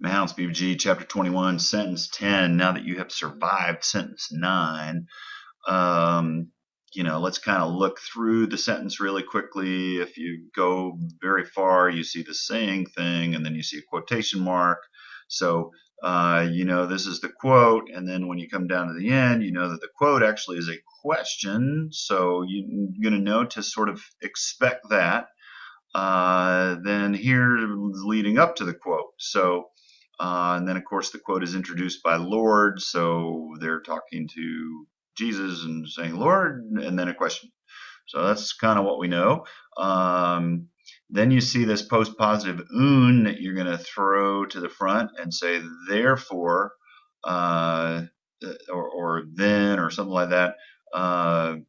Mounce, BBG, chapter 21, sentence 10. Now that you have survived sentence 9, let's kind of look through the sentence really quickly. If you go very far, you see the saying thing, and then you see a quotation mark. So, this is the quote, and then when you come down to the end, you know that the quote actually is a question. So you're going to know to sort of expect that. Then here leading up to the quote. So, and then of course the quote is introduced by Lord. So they're talking to Jesus and saying Lord, and then a question. So that's kind of what we know. Then you see this post-positive un that you're going to throw to the front and say therefore, or then, or something like that. And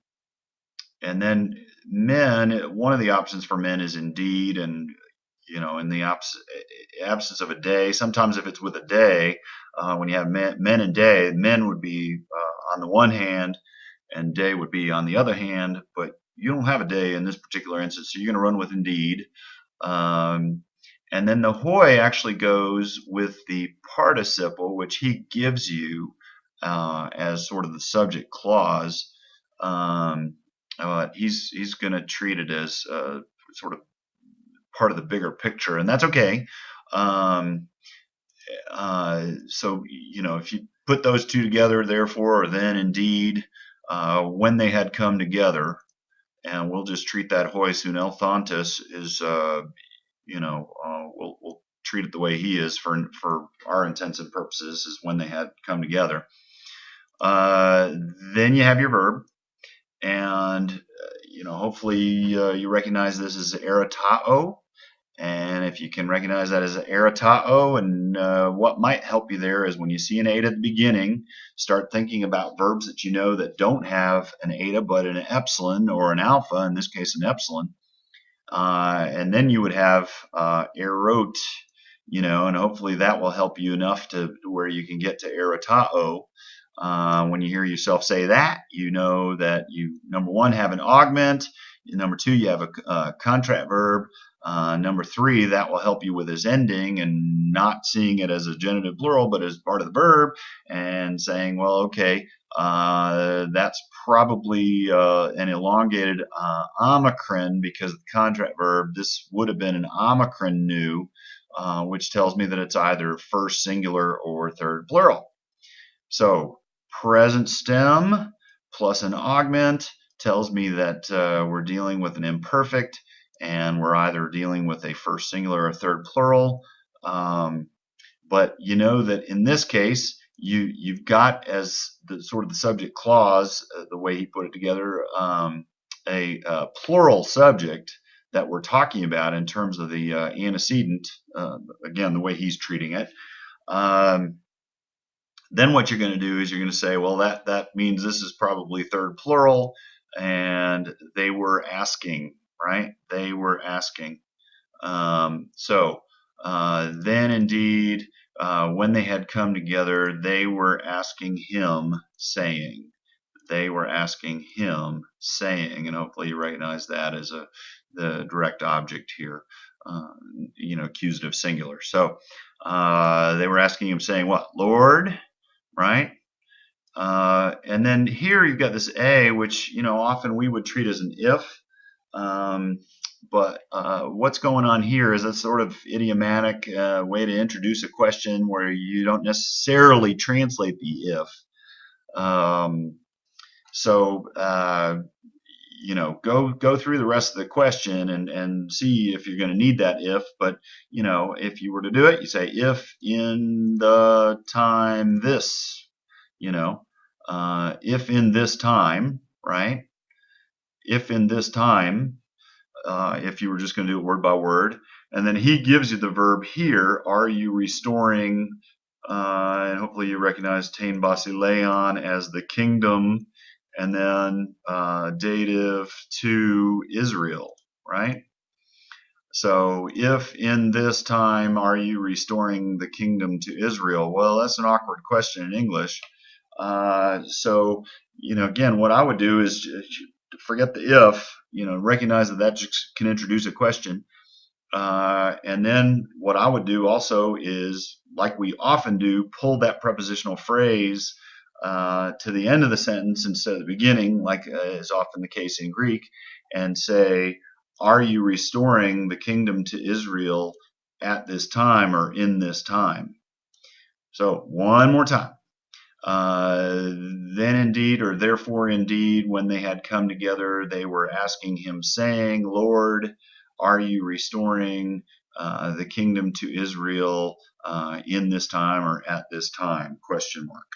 then men, one of the options for men is indeed, and in the absence of a day, sometimes if it's with a day, when you have men and day, men would be on the one hand and day would be on the other hand, but you don't have a day in this particular instance, so you're going to run with indeed. And then the hoy actually goes with the participle, which he gives you as sort of the subject clause. He's going to treat it as sort of part of the bigger picture, and that's okay. So if you put those two together, therefore, or then, indeed, when they had come together, and we'll just treat that hoi sunel thontis is, we'll treat it the way he is for our intents and purposes, is when they had come together. Then you have your verb, and hopefully you recognize this as eratao. And if you can recognize that as an eratao, and what might help you there is when you see an eta at the beginning, start thinking about verbs that you know that don't have an eta but an epsilon or an alpha, in this case an epsilon. And then you would have erot, and hopefully that will help you enough to where you can get to eratao. When you hear yourself say that, you know that you, number one, have an augment. Number two, you have a contract verb. Number three, that will help you with his ending and not seeing it as a genitive plural, but as part of the verb, and saying, well, okay, that's probably an elongated omicron because of the contract verb. This would have been an omicron nu, which tells me that it's either first singular or third plural. So present stem plus an augment tells me that we're dealing with an imperfect, and we're either dealing with a first singular or third plural. But you know that in this case, you've got as the sort of the subject clause, the way he put it together, a plural subject that we're talking about in terms of the antecedent, again, the way he's treating it. Then what you're going to do is you're going to say, well, that means this is probably third plural, and they were asking, right? They were asking. So then indeed, when they had come together, they were asking him, saying. They were asking him, saying, and hopefully you recognize that as the direct object here, accusative singular. So they were asking him, saying, what? Lord, right? And then here you've got this a, which often we would treat as an if. But what's going on here is a sort of idiomatic way to introduce a question where you don't necessarily translate the if. Go through the rest of the question and see if you're going to need that if. But if you were to do it, you say if in the time this. If in this time, right? If in this time, if you were just going to do it word by word, and then he gives you the verb here. Are you restoring? And hopefully you recognize tain basileon as the kingdom, and then dative to Israel, right? So if in this time are you restoring the kingdom to Israel? Well, that's an awkward question in English. So again, what I would do is forget the if, recognize that just can introduce a question. And then what I would do also is, like we often do, pull that prepositional phrase to the end of the sentence instead of the beginning, like is often the case in Greek, and say, are you restoring the kingdom to Israel at this time or in this time? So one more time. Then indeed, or therefore indeed, when they had come together, they were asking him, saying, Lord, are you restoring the kingdom to Israel in this time or at this time? Question mark.